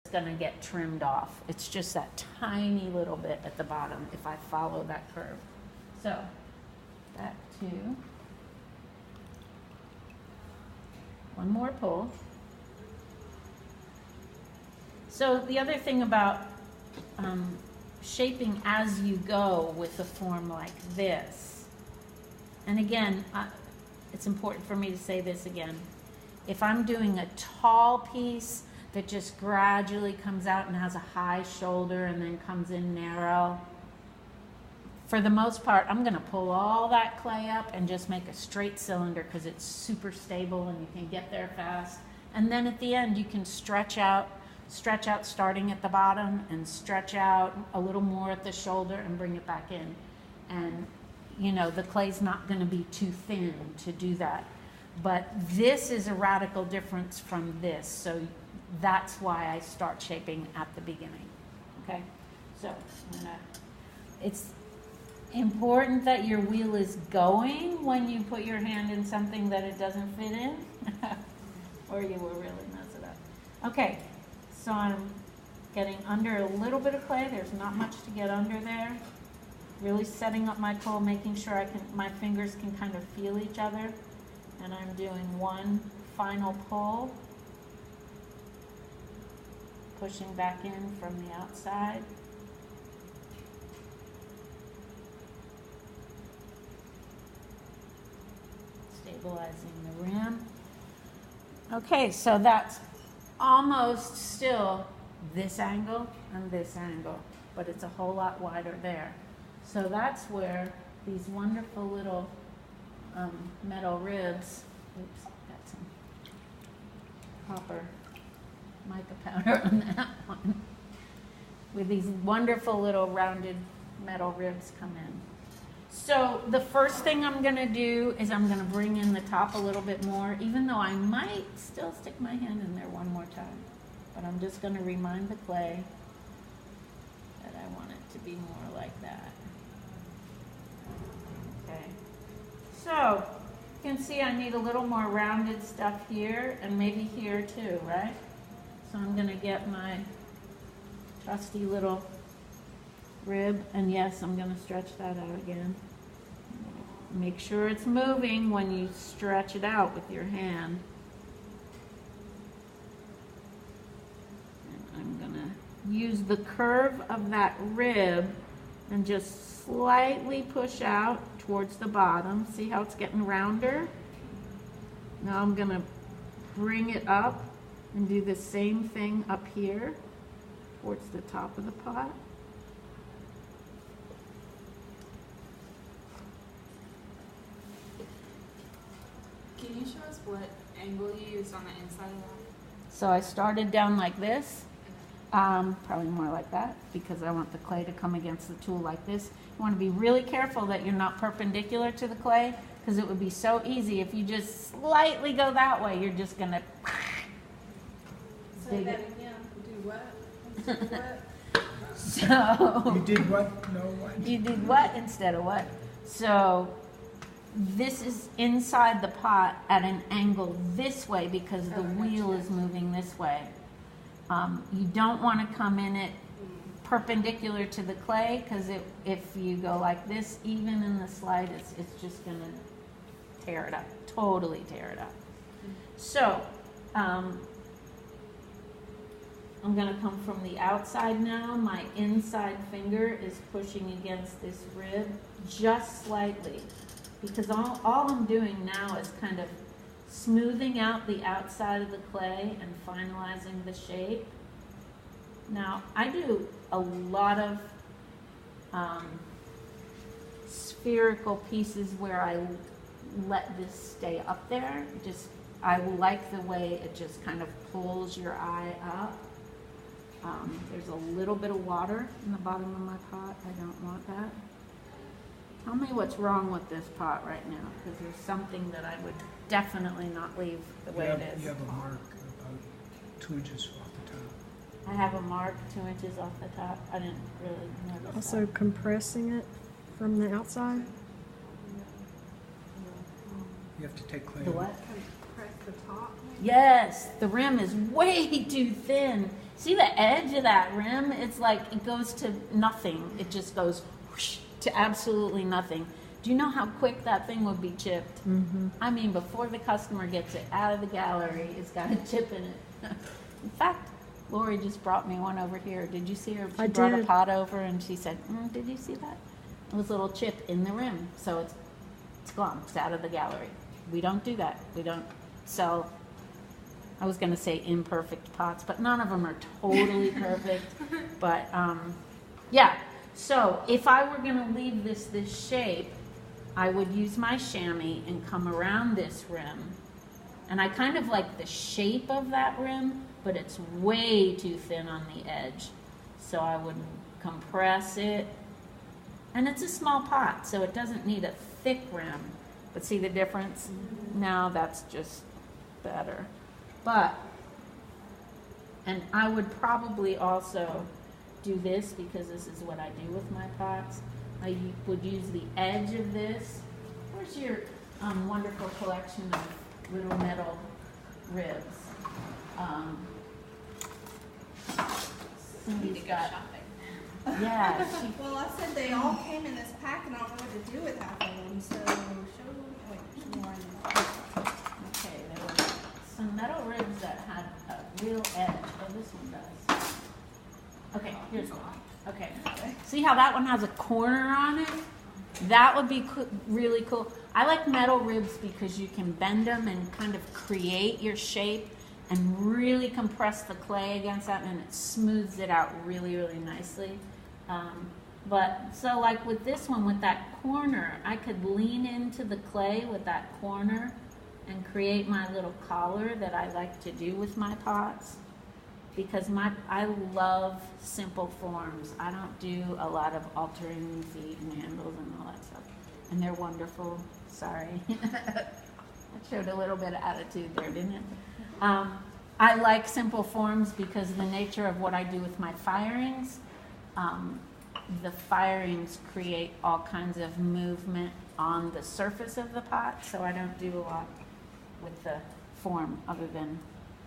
going to get trimmed off. It's just that tiny little bit at the bottom if I follow that curve. So back to one more pull. So the other thing about shaping as you go with a form like this, and again, it's important for me to say this again. If I'm doing a tall piece that just gradually comes out and has a high shoulder and then comes in narrow, for the most part, I'm going to pull all that clay up and just make a straight cylinder because it's super stable and you can get there fast. And then at the end, you can stretch out starting at the bottom and stretch out a little more at the shoulder and bring it back in. And, you know, the clay's not going to be too thin to do that. But this is a radical difference from this. So that's why I start shaping at the beginning. Okay? So it's important that your wheel is going when you put your hand in something that it doesn't fit in, or you will really mess it up. Okay, so I'm getting under a little bit of clay. There's not much to get under there. Really setting up my pull, making sure my fingers can kind of feel each other. And I'm doing one final pull, pushing back in from the outside. Stabilizing the rim. Okay, so that's almost still this angle and this angle, but it's a whole lot wider there. So that's where these wonderful little metal ribs, oops, got some copper mica powder on that one, with these wonderful little rounded metal ribs come in. So the first thing I'm going to do is I'm going to bring in the top a little bit more, even though I might still stick my hand in there one more time. But I'm just going to remind the clay that I want it to be more like that. Okay. So you can see I need a little more rounded stuff here and maybe here too, right? So I'm going to get my trusty little rib, and yes, I'm going to stretch that out again. Make sure it's moving when you stretch it out with your hand. And I'm going to use the curve of that rib and just slightly push out towards the bottom. See how it's getting rounder? Now I'm going to bring it up and do the same thing up here towards the top of the pot. Can you show us what angle you used on the inside of that? So I started down like this, probably more like that, because I want the clay to come against the tool like this. You want to be really careful that you're not perpendicular to the clay, because it would be so easy if you just slightly go that way, you're just going to Say that again. Do what? What? So You did what? No, what? you did what instead of what? So this is inside the pot at an angle this way because the wheel is moving this way. You don't want to come in it perpendicular to the clay, because if you go like this, even in the slide, it's just going to tear it up, totally tear it up. So I'm going to come from the outside now. My inside finger is pushing against this rib just slightly, because all I'm doing now is kind of smoothing out the outside of the clay and finalizing the shape. Now, I do a lot of spherical pieces where I let this stay up there. I like the way it just kind of pulls your eye up. There's a little bit of water in the bottom of my pot. I don't want that. Tell me what's wrong with this pot right now, because there's something that I would definitely not leave the way it is. You have a mark about 2 inches off the top. I have a mark 2 inches off the top. I didn't really notice Also that. compressing it from the outside. You have to take clay. The what? Press the top. Yes, the rim is way too thin See the edge of that rim? It's like it goes to nothing. It just goes whoosh, to absolutely nothing. Do you know how quick that thing would be chipped? Mm-hmm. I mean, before the customer gets it out of the gallery, it's got a chip in it. In fact, Lori just brought me one over here. Did you see her? She brought a pot over and she said, did you see that? It was a little chip in the rim. So it's gone. It's out of the gallery. We don't do that. We don't sell, I was going to say imperfect pots, but none of them are totally perfect. But yeah, so if I were going to leave this shape, I would use my chamois and come around this rim. And I kind of like the shape of that rim, but it's way too thin on the edge. So I would compress it. And it's a small pot, so it doesn't need a thick rim. But see the difference? Now that's just better. But, and I would probably also do this because this is what I do with my pots. I would use the edge of this. Where's your wonderful collection of little metal ribs? Cindy's got, yeah. Well, I said they all came in this pack and I don't know what to do with half of them, so show them, wait, there's more in there. Okay, there were some metal ribs that had a real edge. Oh, this one does. Okay, here's one. Okay. See how that one has a corner on it? That would be really cool. I like metal ribs because you can bend them and kind of create your shape and really compress the clay against that, and it smooths it out really, really nicely. But so like with this one, with that corner, I could lean into the clay with that corner and create my little collar that I like to do with my pots. Because I love simple forms. I don't do a lot of altering feet and handles and all that stuff. And they're wonderful. Sorry. That showed a little bit of attitude there, didn't it? I like simple forms because the nature of what I do with my firings, the firings create all kinds of movement on the surface of the pot, so I don't do a lot with the form other than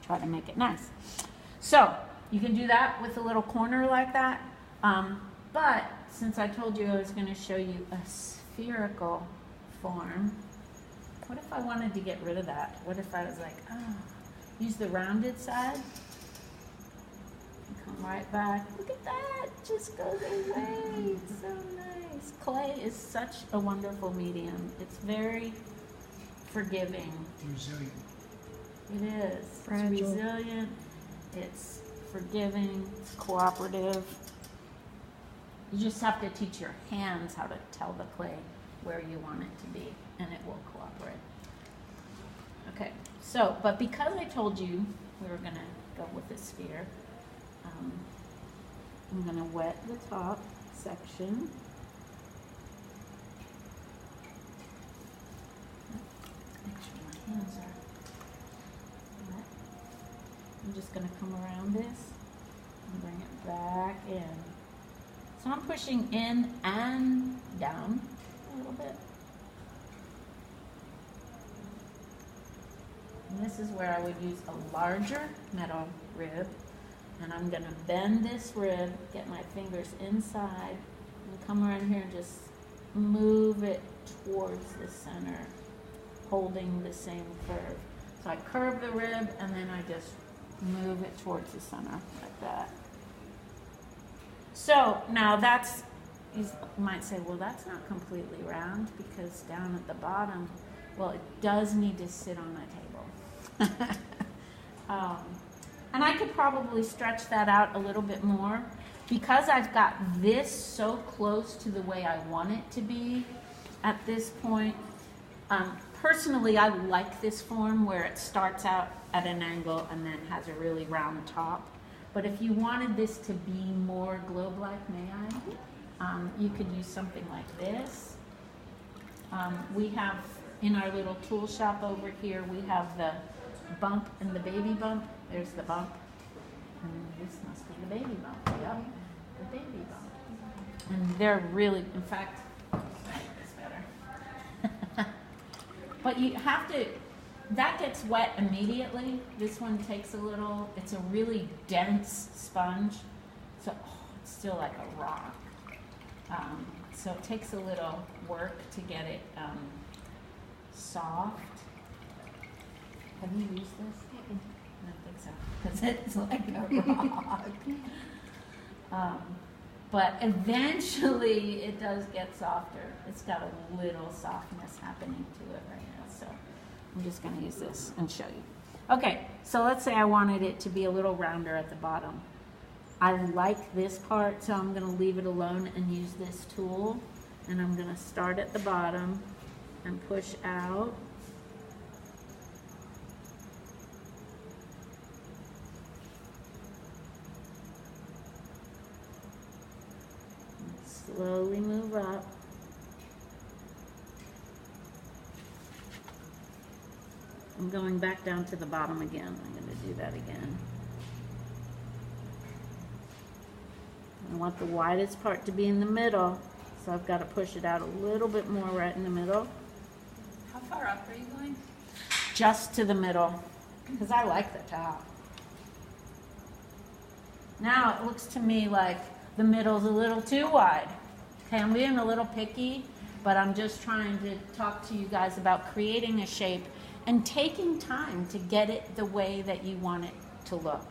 try to make it nice. So you can do that with a little corner like that. But since I told you I was going to show you a spherical form, what if I wanted to get rid of that? What if I was like, use the rounded side? And come right back. Look at that. It just goes away. It's so nice. Clay is such a wonderful medium. It's very forgiving. Resilient. It is. Fragile. It's resilient. It's forgiving, it's cooperative. You just have to teach your hands how to tell the clay where you want it to be, and it will cooperate. Okay, so, but because I told you we were gonna go with the sphere, I'm gonna wet the top section. Make sure my hands are wet. I'm just going to come around this and bring it back in. So I'm pushing in and down a little bit. And this is where I would use a larger metal rib. And I'm going to bend this rib, get my fingers inside, and come around here and just move it towards the center, holding the same curve. So I curve the rib and then I just move it towards the center like that. So now that's, you might say, well, that's not completely round because down at the bottom, well, it does need to sit on a table. And I could probably stretch that out a little bit more because I've got this so close to the way I want it to be at this point. Personally, I like this form where it starts out at an angle and then has a really round top. But if you wanted this to be more globe-like, may I? You could use something like this. We have, in our little tool shop over here, we have the bump and the baby bump. There's the bump. And this must be the baby bump. Yep, the baby bump. And they're really, in fact, this better. But you have to that gets wet immediately. This one takes a little, it's a really dense sponge. So it's still like a rock. So it takes a little work to get it soft. Have you used this? I don't think so, because it's like a rock. But eventually it does get softer. It's got a little softness happening to it right now. So I'm just going to use this and show you. Okay, so let's say I wanted it to be a little rounder at the bottom. I like this part, so I'm going to leave it alone and use this tool. And I'm going to start at the bottom and push out. Slowly move up. I'm going back down to the bottom again. I'm going to do that again. I want the widest part to be in the middle, so I've got to push it out a little bit more right in the middle. How far up are you going? Just to the middle, because I like the top. Now it looks to me like the middle's a little too wide. Okay, I'm being a little picky, but I'm just trying to talk to you guys about creating a shape and taking time to get it the way that you want it to look.